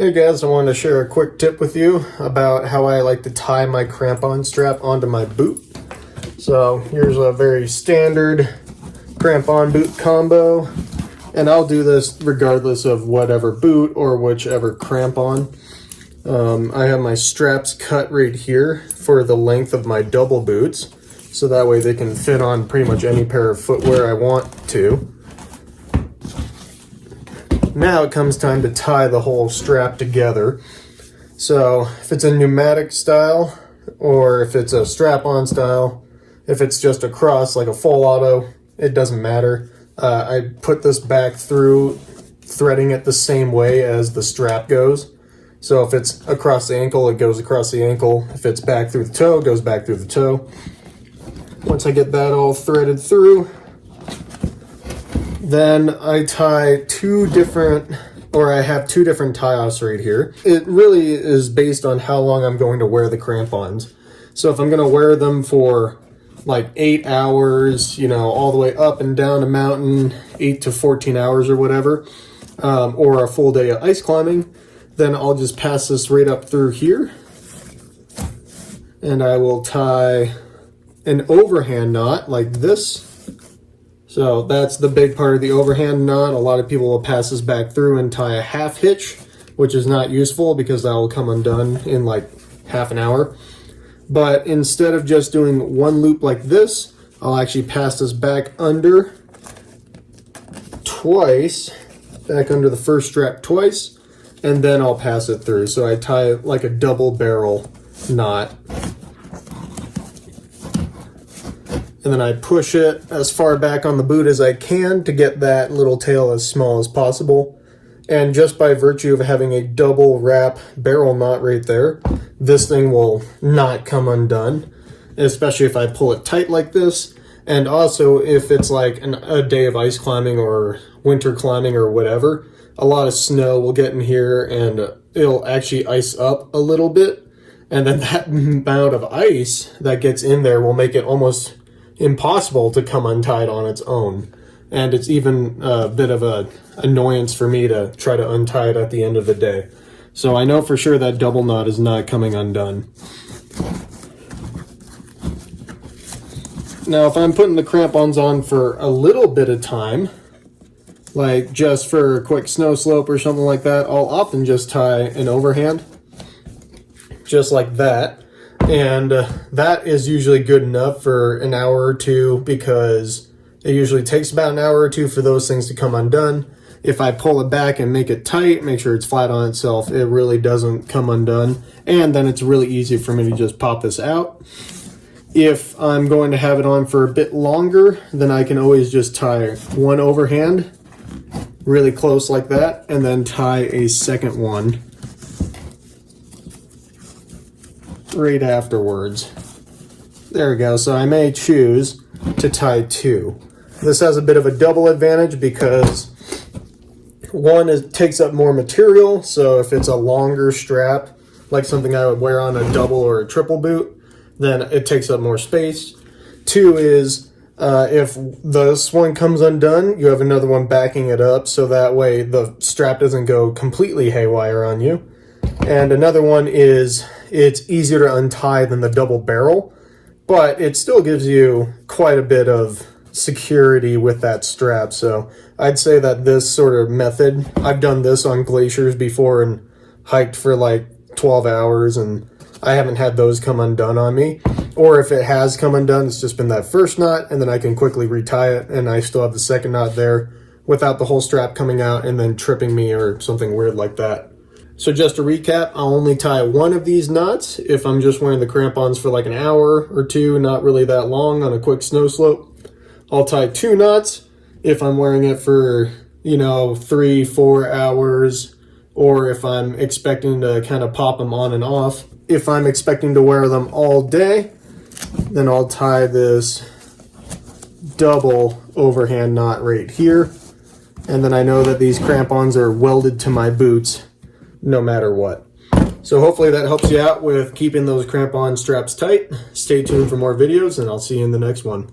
Hey guys, I wanted to share a quick tip with you about how I like to tie my crampon strap onto my boot. So here's a very standard crampon boot combo, and I'll do this regardless of whatever boot or whichever crampon. I have my straps cut right here for the length of my double boots, so that way they can fit on pretty much any pair of footwear I want to. Now it comes time to tie the whole strap together. So if it's a pneumatic style, or if it's a strap-on style, if it's just a cross like a full auto, it doesn't matter. I put this back through, threading it the same way as the strap goes. So if it's across the ankle, it goes across the ankle. If it's back through the toe, it goes back through the toe. Once I get that all threaded through, then I tie I have two different tie-offs right here. It really is based on how long I'm going to wear the crampons. So if I'm going to wear them for like 8 hours, all the way up and down a mountain, 8 to 14 hours or whatever, or a full day of ice climbing, then I'll just pass this right up through here. And I will tie an overhand knot like this. So that's the big part of the overhand knot. A lot of people will pass this back through and tie a half hitch, which is not useful because that will come undone in like half an hour. But instead of just doing one loop like this, I'll actually pass this back under twice, back under the first strap twice, and then I'll pass it through. So I tie like a double barrel knot. And then I push it as far back on the boot as I can to get that little tail as small as possible. And just by virtue of having a double wrap barrel knot right there, this thing will not come undone, especially if I pull it tight like this. And also if it's like a day of ice climbing or winter climbing or whatever, a lot of snow will get in here and it'll actually ice up a little bit. And then that amount of ice that gets in there will make it almost impossible to come untied on its own. And it's even a bit of an annoyance for me to try to untie it at the end of the day. So I know for sure that double knot is not coming undone. Now if I'm putting the crampons on for a little bit of time, like just for a quick snow slope or something like that, I'll often just tie an overhand, just like that. And that is usually good enough for an hour or two because it usually takes about an hour or two for those things to come undone. If I pull it back and make it tight, make sure it's flat on itself, it really doesn't come undone. And then it's really easy for me to just pop this out. If I'm going to have it on for a bit longer, then I can always just tie one overhand really close like that and then tie a second one right afterwards. There we go. So I may choose to tie two. This has a bit of a double advantage because one, it takes up more material. So if it's a longer strap, like something I would wear on a double or a triple boot, then it takes up more space. Two is if this one comes undone, you have another one backing it up, so that way the strap doesn't go completely haywire on you. And another one is it's easier to untie than the double barrel, but it still gives you quite a bit of security with that strap. So I'd say that this sort of method, I've done this on glaciers before and hiked for like 12 hours and I haven't had those come undone on me. Or if it has come undone, it's just been that first knot and then I can quickly retie it and I still have the second knot there without the whole strap coming out and then tripping me or something weird like that. So just to recap, I'll only tie one of these knots if I'm just wearing the crampons for like an hour or two, not really that long on a quick snow slope. I'll tie two knots if I'm wearing it for, 3-4 hours, or if I'm expecting to kind of pop them on and off. If I'm expecting to wear them all day, then I'll tie this double overhand knot right here. And then I know that these crampons are welded to my boots no matter what. So hopefully that helps you out with keeping those crampon straps tight. Stay tuned for more videos and I'll see you in the next one.